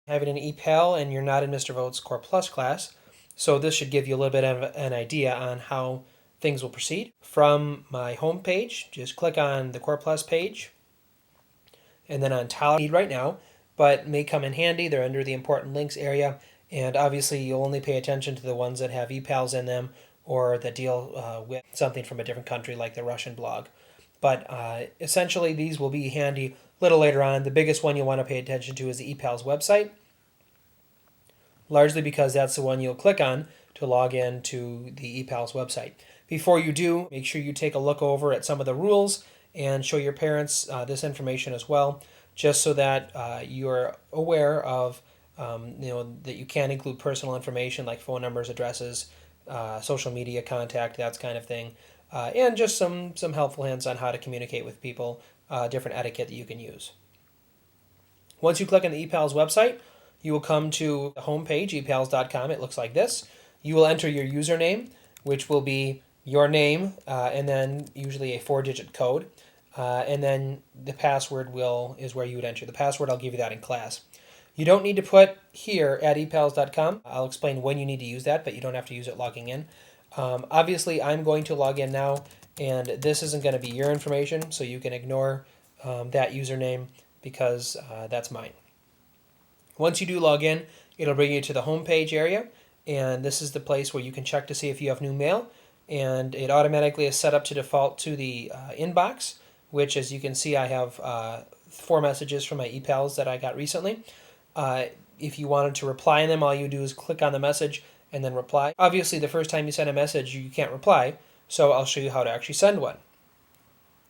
Having an ePal and you're not in Mr. Vote's Core Plus class, so this should give you a little bit of an idea on how things will proceed. From my home page, just click on the Core Plus page, and then on Tolerance right now, but may come in handy. They're under the important links area, and obviously you'll only pay attention to the ones that have ePals in them or that deal with something from a different country like the Russian blog. But essentially these will be handy a little later on. The biggest one you'll want to pay attention to is the ePals website, largely because that's the one you'll click on to log in to the ePals website. Before you do, make sure you take a look over at some of the rules and show your parents this information as well, just so that you're aware of that you can include personal information like phone numbers, addresses, social media contact, that kind of thing, and just some helpful hints on how to communicate with people, different etiquette that you can use. Once you click on the ePals website, you will come to the home page, epals.com. It looks like this. You will enter your username, which will be your name, and then usually a 4-digit code. And then the password is where you would enter. The password, I'll give you that in class. You don't need to put here at epals.com. I'll explain when you need to use that, but you don't have to use it logging in. Obviously, I'm going to log in now, and this isn't going to be your information, so you can ignore that username because that's mine. Once you do log in, it'll bring you to the home page area, and this is the place where you can check to see if you have new mail, and it automatically is set up to default to the inbox, which, as you can see, I have 4 messages from my ePals that I got recently. If you wanted to reply in them, all you do is click on the message and then reply. Obviously, the first time you send a message, you can't reply, so I'll show you how to actually send one.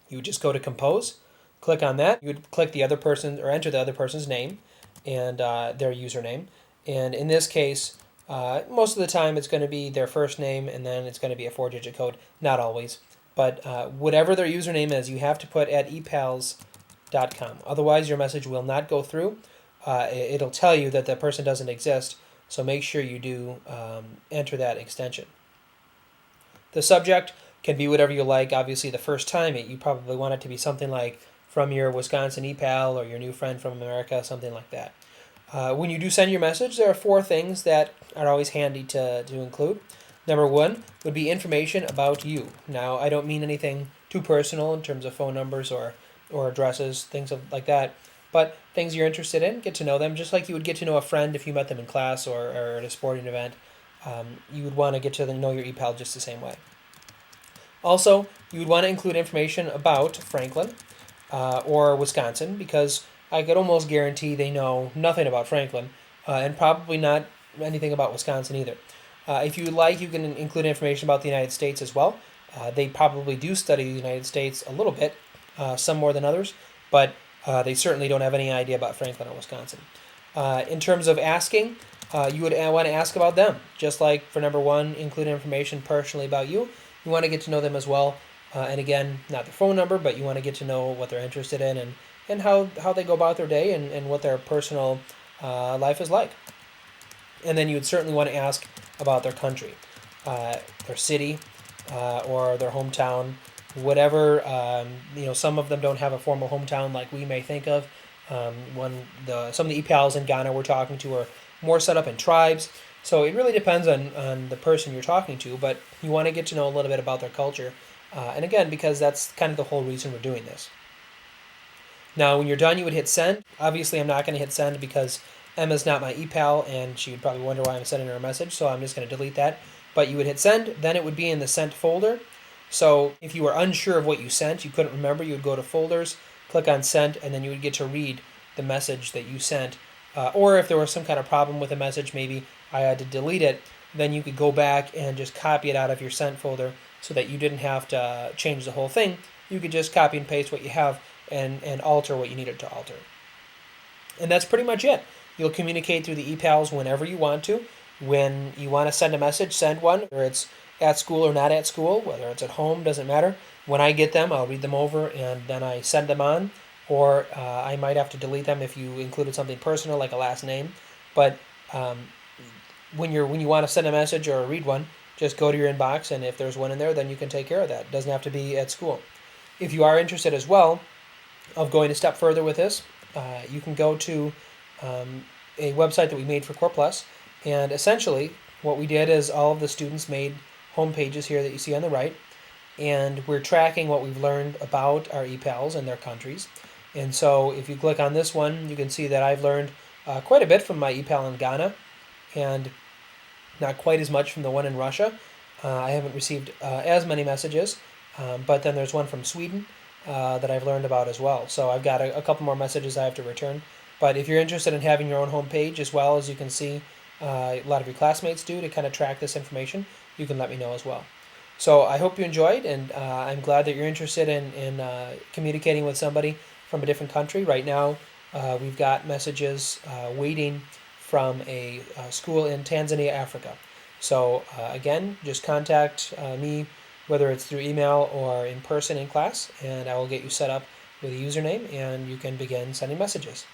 You would just go to Compose, click on that. You would click the other person or enter the other person's name and their username. And in this case, most of the time it's going to be their first name and then it's going to be a 4-digit code. Not always, but whatever their username is, you have to put at epals.com. Otherwise, your message will not go through. It'll tell you that the person doesn't exist, so make sure you do enter that extension. The subject can be whatever you like. Obviously, the first time you probably want it to be something like from your Wisconsin ePal or your new friend from America, something like that. When you do send your message, there are 4 things that are always handy to include. Number 1 would be information about you. Now, I don't mean anything too personal in terms of phone numbers or addresses, things like that, but things you're interested in, get to know them, just like you would get to know a friend if you met them in class or at a sporting event. You would want to get to know your ePal just the same way. Also, you would want to include information about Franklin or Wisconsin, because I could almost guarantee they know nothing about Franklin and probably not anything about Wisconsin either. If you would like, you can include information about the United States as well. They probably do study the United States a little bit, some more than others, but they certainly don't have any idea about Franklin or Wisconsin. In terms of asking, you would want to ask about them. Just like for number 1, include information personally about you. You want to get to know them as well. And again, not the phone number, but you want to get to know what they're interested in and how they go about their day and what their personal life is like. And then you would certainly want to ask about their country, their city, or their hometown, whatever. Some of them don't have a formal hometown like we may think of. Some of the ePals in Ghana we're talking to are more set up in tribes. So it really depends on the person you're talking to, but you want to get to know a little bit about their culture. And again, because that's kind of the whole reason we're doing this. Now, when you're done, you would hit send. Obviously, I'm not going to hit send because Emma's not my ePal, and she would probably wonder why I'm sending her a message, so I'm just going to delete that. But you would hit send, then it would be in the sent folder. So if you were unsure of what you sent, you couldn't remember, you would go to folders, click on send, and then you would get to read the message that you sent. Or if there was some kind of problem with a message, maybe I had to delete it, then you could go back and just copy it out of your sent folder so that you didn't have to change the whole thing. You could just copy and paste what you have and alter what you needed to alter. And that's pretty much it. You'll communicate through the ePals whenever you want to. When you want to send a message, send one, whether it's at school or not at school, whether it's at home, doesn't matter. When I get them, I'll read them over and then I send them on. Or I might have to delete them if you included something personal like a last name. But when you want to send a message or read one, just go to your inbox, and if there's one in there, then you can take care of that. It doesn't have to be at school. If you are interested as well of going a step further with this, you can go to a website that we made for Core Plus, and essentially what we did is all of the students made home pages here that you see on the right, and we're tracking what we've learned about our ePals and their countries. And so if you click on this one, you can see that I've learned quite a bit from my ePal in Ghana, and not quite as much from the one in Russia. I haven't received as many messages, but then there's one from Sweden that I've learned about as well. So I've got a couple more messages I have to return. But if you're interested in having your own home page, as well as you can see a lot of your classmates do to kind of track this information, you can let me know as well. So I hope you enjoyed, and I'm glad that you're interested in communicating with somebody from a different country. Right now, we've got messages waiting from a school in Tanzania, Africa. So again, just contact me, whether it's through email or in person in class, and I will get you set up with a username, and you can begin sending messages.